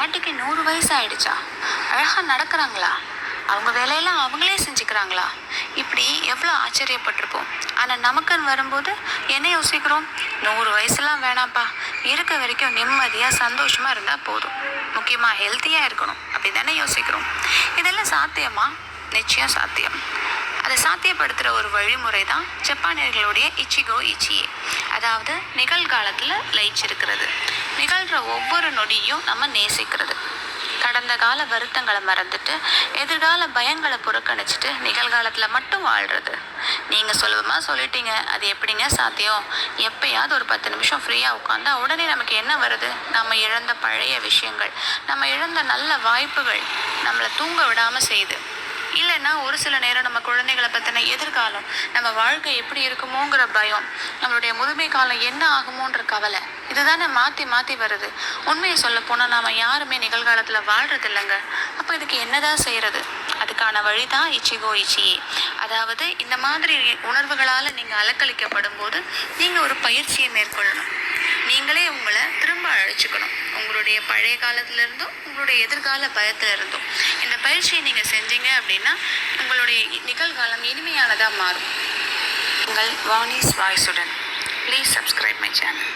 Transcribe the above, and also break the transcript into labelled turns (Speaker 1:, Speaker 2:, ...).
Speaker 1: பாட்டிக்கு 100 வயசு ஆயிடுச்சா? அழகாக நடக்கிறாங்களா? அவங்க வேலையெல்லாம் அவங்களே செஞ்சுக்கிறாங்களா? இப்படி எவ்வளோ ஆச்சரியப்பட்டிருப்போம். ஆனால் நமக்குன்னு வரும்போது என்ன யோசிக்கிறோம்? 100 வயசுலாம் வேணாம்ப்பா, இருக்க வரைக்கும் நிம்மதியாக சந்தோஷமாக இருந்தால் போதும், முக்கியமாக ஹெல்த்தியாக இருக்கணும் அப்படி தானே யோசிக்கிறோம். இதெல்லாம் சாத்தியமா? நிச்சயம் சாத்தியம். அதை சாத்தியப்படுத்துகிற ஒரு வழிமுறை தான் ஜப்பானியர்களுடைய இச்சிகோ இச்சியே, அதாவது நிகழ்காலத்தில் லயிச்சிருக்கிறது. நிகழ்கிற ஒவ்வொரு நொடியும் நம்ம நேசிக்கிறது. கடந்த கால வருத்தங்களை மறந்துட்டு எதிர்கால பயங்களை புறக்கணிச்சிட்டு நிகழ்காலத்தில் மட்டும் வாழ்கிறது. நீங்கள் சுலபமாக சொல்லிட்டீங்க, அது எப்படிங்க சாத்தியம்? எப்பயாவது ஒரு 10 நிமிஷம் ஃப்ரீயாக உட்காந்தா உடனே நமக்கு என்ன வருது? நம்ம இழந்த பழைய விஷயங்கள், நம்ம இழந்த நல்ல வாய்ப்புகள் நம்மளை தூங்க விடாமல் செய்யுது. இல்லைன்னா ஒரு சில நேரம் நம்ம குழந்தைகளை பற்றின எதிர்காலம், நம்ம வாழ்க்கை எப்படி இருக்குமோங்கிற பயம், நம்மளுடைய முதுமை காலம் என்ன ஆகுமோன்ற கவலை, இதுதானே மாற்றி மாற்றி வருது. உண்மையை சொல்ல போனால் நாம் யாருமே நிகழ்காலத்தில் வாழ்கிறது இல்லைங்க. அப்போ இதுக்கு என்னதான் செய்கிறது? அதுக்கான வழி தான் இச்சிகோ இச்சியே. அதாவது இந்த மாதிரி உணர்வுகளால் நீங்கள் அலக்களிக்கப்படும் போது நீங்கள் ஒரு பயிற்சியை மேற்கொள்ளணும். நீங்களே உங்களை திரும்ப அழைச்சிக்கணும், உங்களுடைய பழைய காலத்திலிருந்தும் உங்களுடைய எதிர்கால பயத்திலிருந்தும். இந்த பயிற்சியை நீங்கள் செஞ்சீங்க அப்படின்னா உங்களுடைய நிகழ்காலம் இனிமையானதாக மாறும். உங்கள் வாணிஸ் வாய்ஸுடன். Please subscribe my channel.